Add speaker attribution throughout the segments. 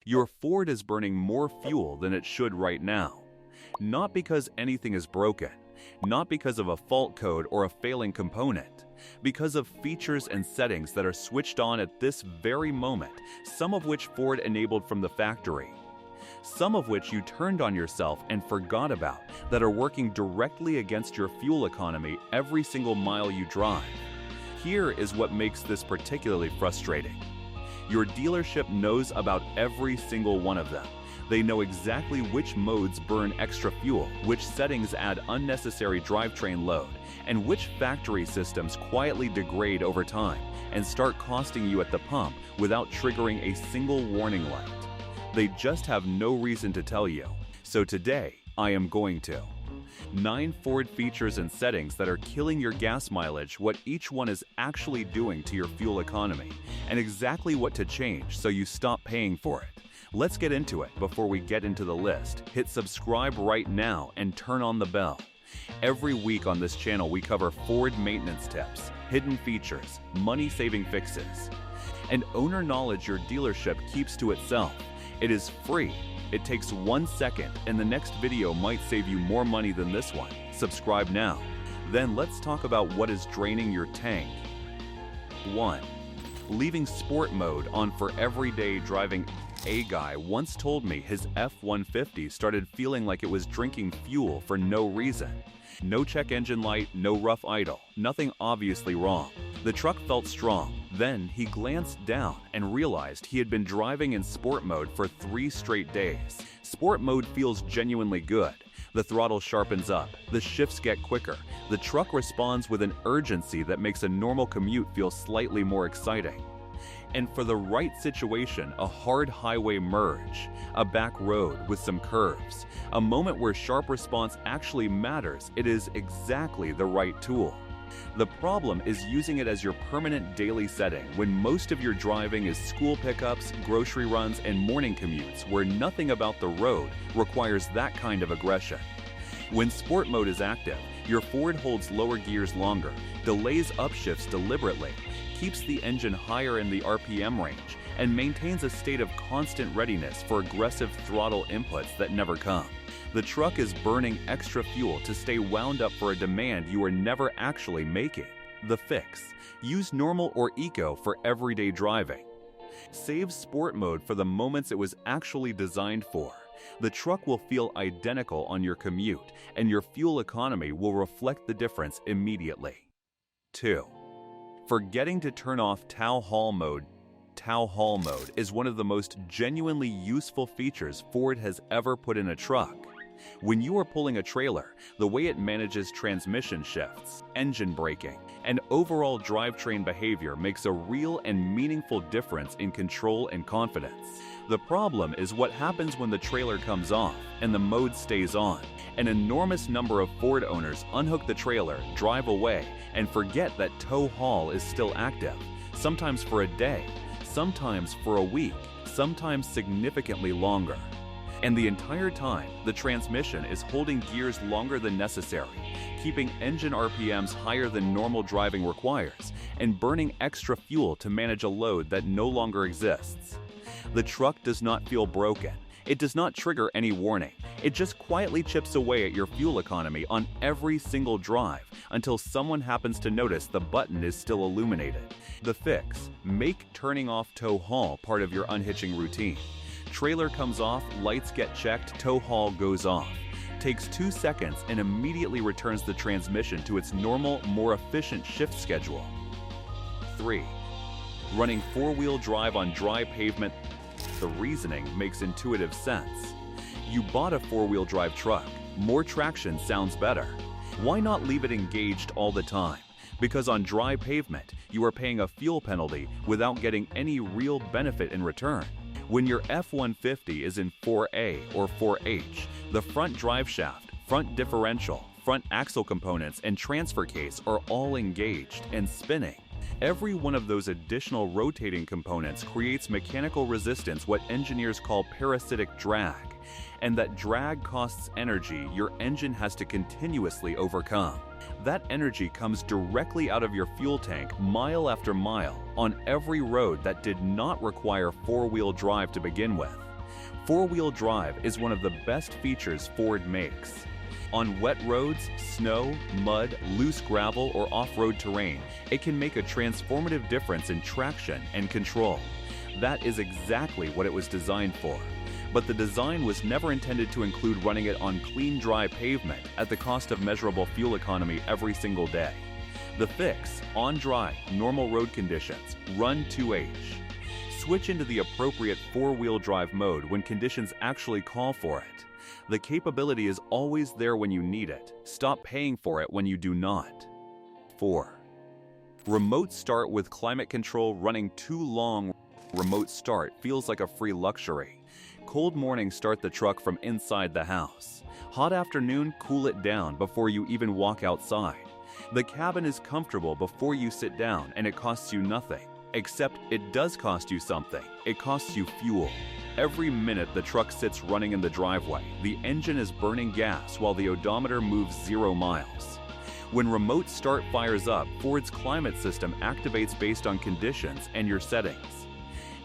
Speaker 1: Your Ford is burning more fuel than it should right now. Not because anything is broken, not because of a fault code or a failing component, because of features and settings that are switched on at this very moment, some of which Ford enabled from the factory, some of which you turned on yourself and forgot about, that are working directly against your fuel economy every single mile you drive. Here is what makes this particularly frustrating. Your dealership knows about every single one of them. They know exactly which modes burn extra fuel, which settings add unnecessary drivetrain load, and which factory systems quietly degrade over time and start costing you at the pump without triggering a single warning light. They just have no reason to tell you. So today, I am going to. 9 Ford features and settings that are killing your gas mileage, what each one is actually doing to your fuel economy, and exactly what to change so you stop paying for it. Let's get into it. Before we get into the list, hit subscribe right now and turn on the bell. Every week on this channel, we cover Ford maintenance tips, hidden features, money-saving fixes, and owner knowledge your dealership keeps to itself. It is free. It takes 1 second, and the next video might save you more money than this one. Subscribe now. Then let's talk about what is draining your tank. 1. Leaving sport mode on for everyday driving. A guy once told me his F-150 started feeling like it was drinking fuel for no reason. No check engine light, no rough idle, nothing obviously wrong. The truck felt strong. Then he glanced down and realized he had been driving in sport mode for 3 straight days. Sport mode feels genuinely good. The throttle sharpens up, the shifts get quicker, the truck responds with an urgency that makes a normal commute feel slightly more exciting. And for the right situation, a hard highway merge, a back road with some curves, a moment where sharp response actually matters, it is exactly the right tool. The problem is using it as your permanent daily setting when most of your driving is school pickups, grocery runs, and morning commutes where nothing about the road requires that kind of aggression. When sport mode is active, your Ford holds lower gears longer, delays upshifts deliberately, keeps the engine higher in the RPM range, and maintains a state of constant readiness for aggressive throttle inputs that never come. The truck is burning extra fuel to stay wound up for a demand you are never actually making. The fix: use normal or eco for everyday driving. Save sport mode for the moments it was actually designed for. The truck will feel identical on your commute, and your fuel economy will reflect the difference immediately. 2. Forgetting to turn off tow haul mode. Tow haul mode is one of the most genuinely useful features Ford has ever put in a truck. When you are pulling a trailer, the way it manages transmission shifts, engine braking, and overall drivetrain behavior makes a real and meaningful difference in control and confidence. The problem is what happens when the trailer comes off and the mode stays on. An enormous number of Ford owners unhook the trailer, drive away, and forget that tow haul is still active, sometimes for a day, sometimes for a week, sometimes significantly longer. And the entire time, the transmission is holding gears longer than necessary, keeping engine RPMs higher than normal driving requires, and burning extra fuel to manage a load that no longer exists. The truck does not feel broken. It does not trigger any warning. It just quietly chips away at your fuel economy on every single drive until someone happens to notice the button is still illuminated. The fix: make turning off tow haul part of your unhitching routine. Trailer comes off, lights get checked, tow haul goes off. Takes 2 seconds and immediately returns the transmission to its normal, more efficient shift schedule. 3. Running 4-wheel drive on dry pavement. The reasoning makes intuitive sense. You bought a 4-wheel drive truck. More traction sounds better. Why not leave it engaged all the time? Because on dry pavement, you are paying a fuel penalty without getting any real benefit in return. When your F-150 is in 4A or 4H, the front drive shaft, front differential, front axle components, and transfer case are all engaged and spinning. Every one of those additional rotating components creates mechanical resistance, what engineers call parasitic drag, and that drag costs energy your engine has to continuously overcome. That energy comes directly out of your fuel tank mile after mile on every road that did not require 4-wheel drive to begin with. Four-wheel drive is one of the best features Ford makes. On wet roads, snow, mud, loose gravel, or off-road terrain, it can make a transformative difference in traction and control. That is exactly what it was designed for. But the design was never intended to include running it on clean, dry pavement at the cost of measurable fuel economy every single day. The fix: on dry, normal road conditions, run 2H. Switch into the appropriate four-wheel drive mode when conditions actually call for it. The capability is always there when you need it. Stop paying for it when you do not. 4. Remote start with climate control running too long. Remote start feels like a free luxury. Cold mornings start the truck from inside the house. Hot afternoon, cool it down before you even walk outside. The cabin is comfortable before you sit down, and it costs you nothing. Except it does cost you something. It costs you fuel. Every minute the truck sits running in the driveway, the engine is burning gas while the odometer moves 0 miles. When remote start fires up, Ford's climate system activates based on conditions and your settings.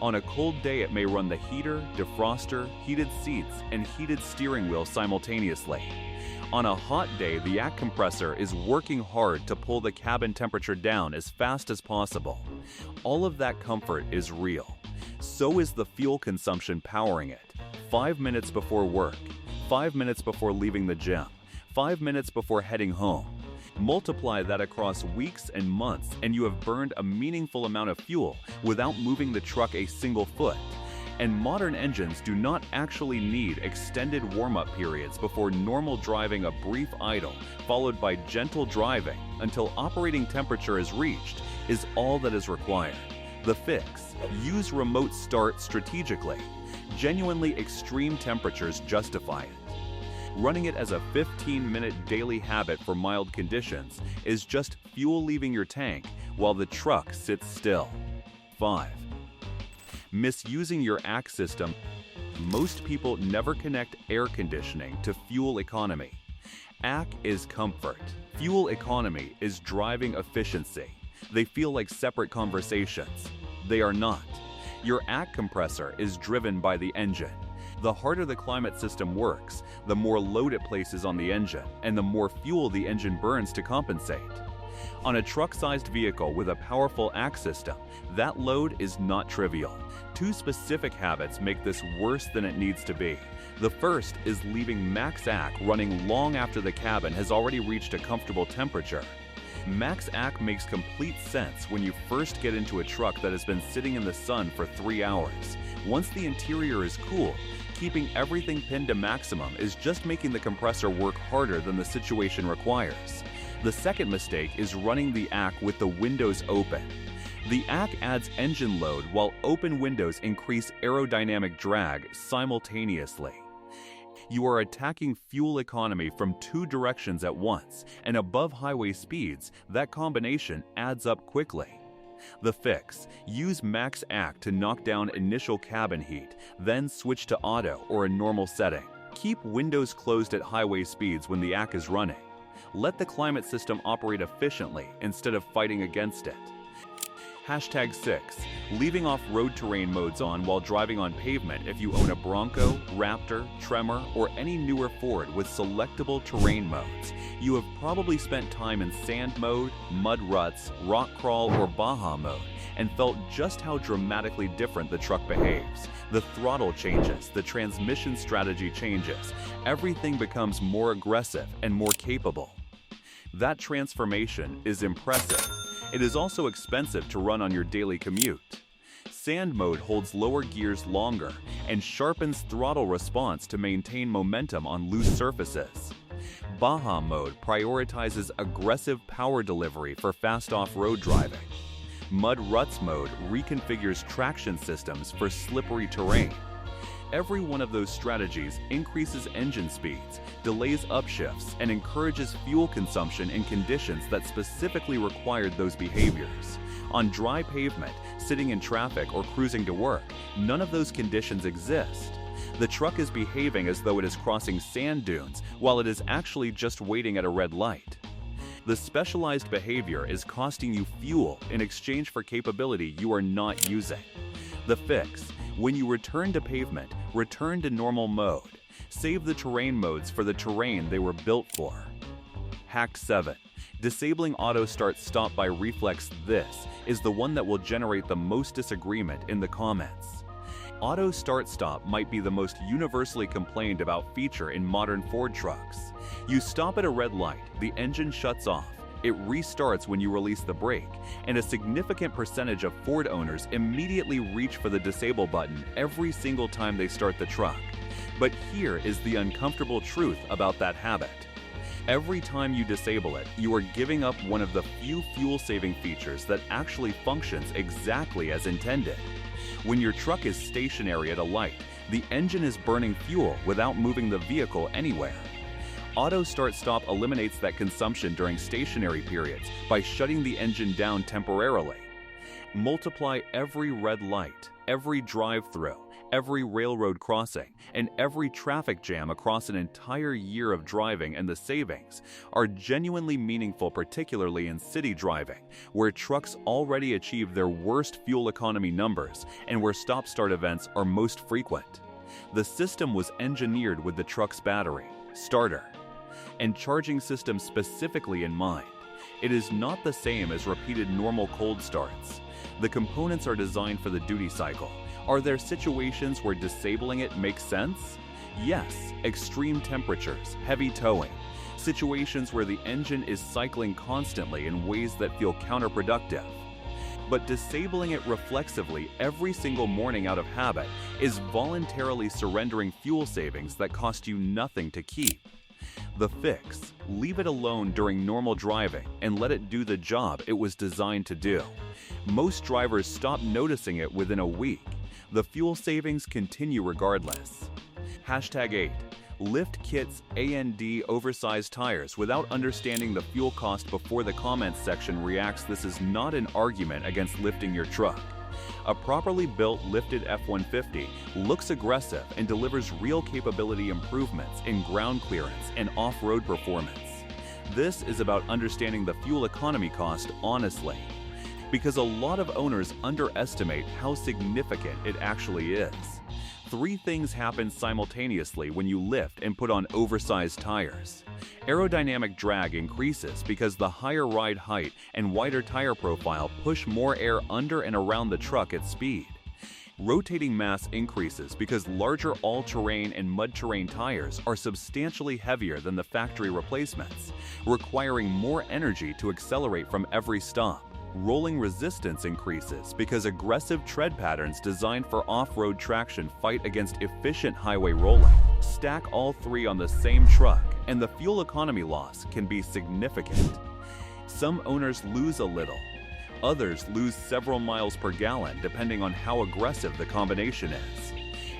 Speaker 1: On a cold day, it may run the heater, defroster, heated seats, and heated steering wheel simultaneously. On a hot day, the ACC compressor is working hard to pull the cabin temperature down as fast as possible. All of that comfort is real. So is the fuel consumption powering it. 5 minutes before work, 5 minutes before leaving the gym, 5 minutes before heading home. Multiply that across weeks and months, and you have burned a meaningful amount of fuel without moving the truck a single foot. And modern engines do not actually need extended warm-up periods before normal driving. A brief idle, followed by gentle driving until operating temperature is reached, is all that is required. The fix: use remote start strategically. Genuinely extreme temperatures justify it. Running it as a 15-minute daily habit for mild conditions is just fuel leaving your tank while the truck sits still. 5. Misusing your ACC system. Most people never connect air conditioning to fuel economy. ACC is comfort. Fuel economy is driving efficiency. They feel like separate conversations. They are not. Your ACC compressor is driven by the engine. The harder the climate system works, the more load it places on the engine, and the more fuel the engine burns to compensate. On a truck-sized vehicle with a powerful ACC system, that load is not trivial. 2 specific habits make this worse than it needs to be. The first is leaving max ACC running long after the cabin has already reached a comfortable temperature. Max ACC makes complete sense when you first get into a truck that has been sitting in the sun for 3 hours. Once the interior is cool, keeping everything pinned to maximum is just making the compressor work harder than the situation requires. The second mistake is running the ACC with the windows open. The ACC adds engine load while open windows increase aerodynamic drag simultaneously. You are attacking fuel economy from 2 directions at once, and above highway speeds, that combination adds up quickly. The fix: use max ACC to knock down initial cabin heat, then switch to auto or a normal setting. Keep windows closed at highway speeds when the ACC is running. Let the climate system operate efficiently instead of fighting against it. 6. Leaving off road terrain modes on while driving on pavement if you own a Bronco, Raptor, Tremor, or any newer Ford with selectable terrain modes. You have probably spent time in sand mode, mud ruts, rock crawl, or Baja mode, and felt just how dramatically different the truck behaves. The throttle changes, the transmission strategy changes, everything becomes more aggressive and more capable. That transformation is impressive. It is also expensive to run on your daily commute. Sand mode holds lower gears longer and sharpens throttle response to maintain momentum on loose surfaces. Baja mode prioritizes aggressive power delivery for fast off-road driving. Mud ruts mode reconfigures traction systems for slippery terrain. Every one of those strategies increases engine speeds, delays upshifts, and encourages fuel consumption in conditions that specifically required those behaviors. On dry pavement, sitting in traffic, or cruising to work, none of those conditions exist. The truck is behaving as though it is crossing sand dunes, while it is actually just waiting at a red light. The specialized behavior is costing you fuel in exchange for capability you are not using. The fix: when you return to pavement, Return to normal mode. Save the terrain modes for the terrain they were built for. Hack 7. Disabling auto start-stop by reflex. This is the one that will generate the most disagreement in the comments. Auto start-stop might be the most universally complained about feature in modern Ford trucks. You stop at a red light, the engine shuts off, it restarts when you release the brake, and a significant percentage of Ford owners immediately reach for the disable button every single time they start the truck. But here is the uncomfortable truth about that habit. Every time you disable it, you are giving up one of the few fuel-saving features that actually functions exactly as intended. When your truck is stationary at a light, the engine is burning fuel without moving the vehicle anywhere. Auto start-stop eliminates that consumption during stationary periods by shutting the engine down temporarily. Multiply every red light, every drive-through, every railroad crossing, and every traffic jam across an entire year of driving, and the savings are genuinely meaningful, particularly in city driving, where trucks already achieve their worst fuel economy numbers and where stop-start events are most frequent. The system was engineered with the truck's battery, starter, and charging system specifically in mind. It is not the same as repeated normal cold starts. The components are designed for the duty cycle. Are there situations where disabling it makes sense? Yes, extreme temperatures, heavy towing, situations where the engine is cycling constantly in ways that feel counterproductive. But disabling it reflexively every single morning out of habit is voluntarily surrendering fuel savings that cost you nothing to keep. The fix: leave it alone during normal driving and let it do the job it was designed to do. Most drivers stop noticing it within a week. The fuel savings continue regardless. Hashtag 8. Lift kits A&D oversized tires without understanding the fuel cost. Before the comments section reacts, this is not an argument against lifting your truck. A properly built lifted F-150 looks aggressive and delivers real capability improvements in ground clearance and off-road performance. This is about understanding the fuel economy cost honestly, because a lot of owners underestimate how significant it actually is. 3 things happen simultaneously when you lift and put on oversized tires. Aerodynamic drag increases because the higher ride height and wider tire profile push more air under and around the truck at speed. Rotating mass increases because larger all-terrain and mud-terrain tires are substantially heavier than the factory replacements, requiring more energy to accelerate from every stop. Rolling resistance increases because aggressive tread patterns designed for off-road traction fight against efficient highway rolling. Stack all 3 on the same truck, and the fuel economy loss can be significant. Some owners lose a little. Others lose several miles per gallon depending on how aggressive the combination is.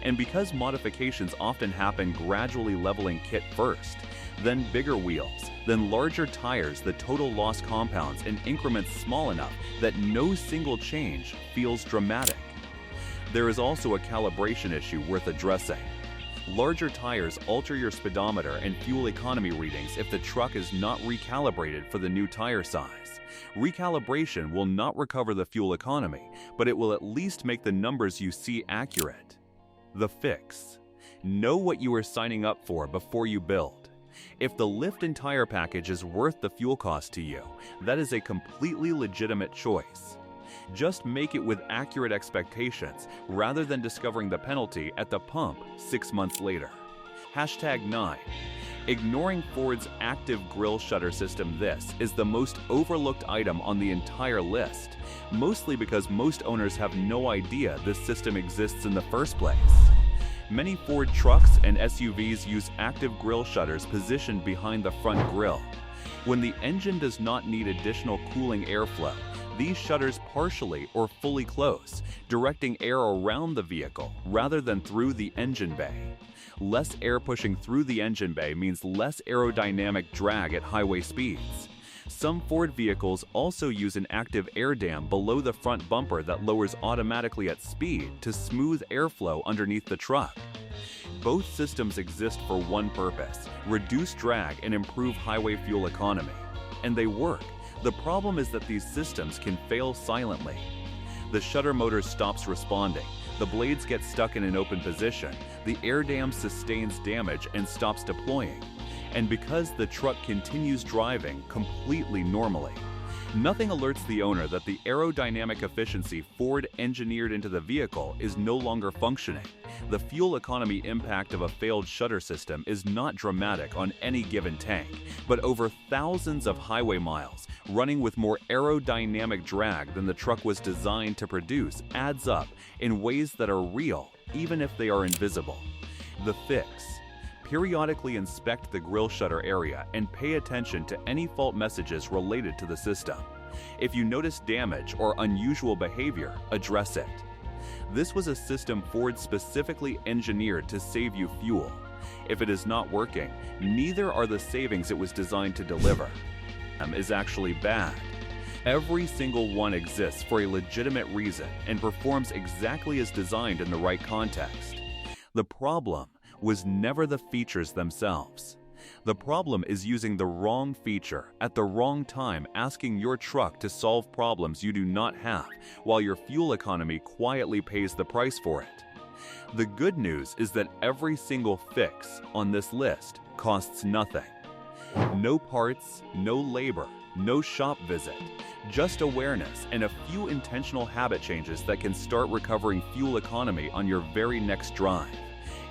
Speaker 1: And because modifications often happen gradually, leveling kit first, then bigger wheels, then larger tires, the total loss compounds in increments small enough that no single change feels dramatic. There is also a calibration issue worth addressing. Larger tires alter your speedometer and fuel economy readings if the truck is not recalibrated for the new tire size. Recalibration will not recover the fuel economy, but it will at least make the numbers you see accurate. The fix: know what you are signing up for before you build. If the lift and tire package is worth the fuel cost to you, that is a completely legitimate choice. Just make it with accurate expectations rather than discovering the penalty at the pump 6 months later. Hashtag 9. Ignoring Ford's active grille shutter system. This is the most overlooked item on the entire list, mostly because most owners have no idea this system exists in the first place. Many Ford trucks and SUVs use active grille shutters positioned behind the front grille. When the engine does not need additional cooling airflow, these shutters partially or fully close, directing air around the vehicle rather than through the engine bay. Less air pushing through the engine bay means less aerodynamic drag at highway speeds. Some Ford vehicles also use an active air dam below the front bumper that lowers automatically at speed to smooth airflow underneath the truck. Both systems exist for one purpose: reduce drag and improve highway fuel economy. And they work. The problem is that these systems can fail silently. The shutter motor stops responding. The blades get stuck in an open position, the air dam sustains damage and stops deploying. And because the truck continues driving completely normally, nothing alerts the owner that the aerodynamic efficiency Ford engineered into the vehicle is no longer functioning. The fuel economy impact of a failed shutter system is not dramatic on any given tank, but over thousands of highway miles, running with more aerodynamic drag than the truck was designed to produce, adds up in ways that are real, even if they are invisible. The fix: periodically inspect the grille shutter area and pay attention to any fault messages related to the system. If you notice damage or unusual behavior, address it. This was a system Ford specifically engineered to save you fuel. If it is not working, neither are the savings it was designed to deliver. Is actually bad. Every single one exists for a legitimate reason and performs exactly as designed in the right context. The problem was never the features themselves. The problem is using the wrong feature at the wrong time, asking your truck to solve problems you do not have, while your fuel economy quietly pays the price for it. The good news is that every single fix on this list costs nothing. No parts, no labor, no shop visit, just awareness and a few intentional habit changes that can start recovering fuel economy on your very next drive.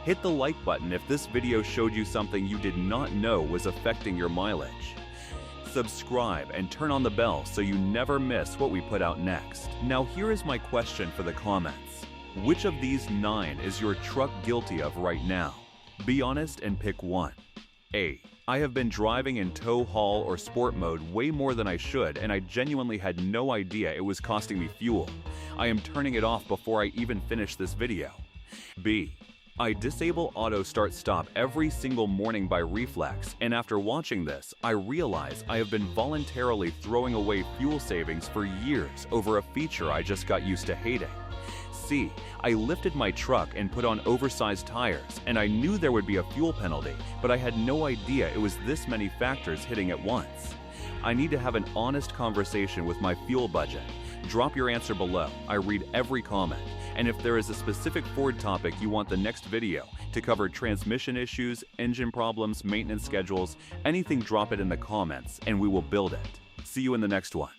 Speaker 1: Hit the like button if this video showed you something you did not know was affecting your mileage. Subscribe and turn on the bell so you never miss what we put out next. Now here is my question for the comments. Which of these 9 is your truck guilty of right now? Be honest and pick one. A: I have been driving in tow, haul, or sport mode way more than I should, and I genuinely had no idea it was costing me fuel. I am turning it off before I even finish this video. B: I disable auto start stop every single morning by reflex, and after watching this, I realize I have been voluntarily throwing away fuel savings for years over a feature I just got used to hating. C: I lifted my truck and put on oversized tires, and I knew there would be a fuel penalty, but I had no idea it was this many factors hitting at once. I need to have an honest conversation with my fuel budget. Drop your answer below. I read every comment. And if there is a specific Ford topic you want the next video to cover, transmission issues, engine problems, maintenance schedules, anything, drop it in the comments and we will build it. See you in the next one.